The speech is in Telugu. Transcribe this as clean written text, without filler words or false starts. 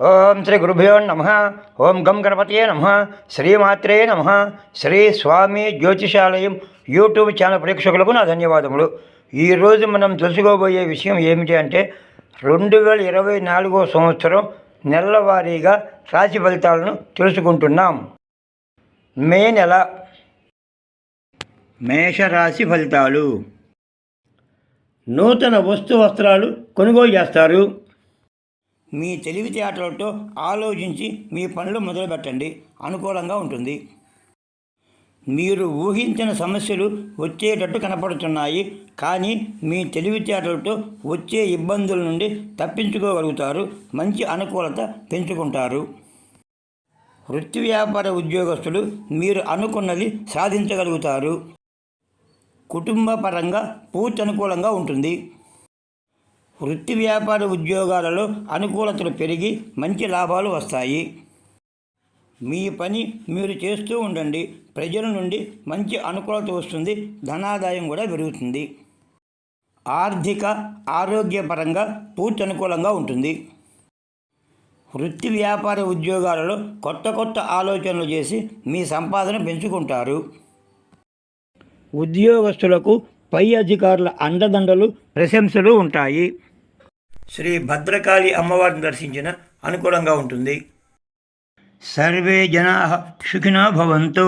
ఓం శ్రీ గురుభ్యో నమః. ఓం గం గణపతయే నమః. శ్రీమాత్రే నమః. శ్రీ స్వామి జ్యోతిషాలయం యూట్యూబ్ ఛానల్ ప్రేక్షకులకు నా ధన్యవాదములు. ఈరోజు మనం తెలుసుకోబోయే విషయం ఏమిటి అంటే 2024 సంవత్సరం నెలవారీగా రాశి ఫలితాలను తెలుసుకుంటున్నాం. మే నెల మేషరాశి ఫలితాలు. నూతన వస్త్రాలు కొనుగోలు చేస్తారు. మీ తెలివితేటలతో ఆలోచించి మీ పనులు మొదలుపెట్టండి, అనుకూలంగా ఉంటుంది. మీరు ఊహించిన సమస్యలు వచ్చేటట్టు కనపడుతున్నాయి, కానీ మీ తెలివితేటలతో వచ్చే ఇబ్బందుల నుండి తప్పించుకోగలుగుతారు. మంచి అనుకూలత పెంచుకుంటారు. వృత్తి వ్యాపార ఉద్యోగస్తులు మీరు అనుకున్నది సాధించగలుగుతారు. కుటుంబ పరంగా పూర్తి అనుకూలంగా ఉంటుంది. వృత్తి వ్యాపార ఉద్యోగాలలో అనుకూలతలు పెరిగి మంచి లాభాలు వస్తాయి. మీ పని మీరు చేస్తూ ఉండండి, ప్రజల నుండి మంచి అనుకూలత వస్తుంది. ధనాదాయం కూడా పెరుగుతుంది. ఆర్థిక ఆరోగ్యపరంగా పూర్తి అనుకూలంగా ఉంటుంది. వృత్తి వ్యాపార ఉద్యోగాలలో కొత్త ఆలోచనలు చేసి మీ సంపాదన పెంచుకుంటారు. ఉద్యోగస్తులకు పై అధికారుల అండదండలు, ప్రశంసలు ఉంటాయి. శ్రీ భద్రకాళి అమ్మవారిని దర్శించిన అనుకూలంగా ఉంటుంది. సర్వే జనాః సుఖినో భవంతు.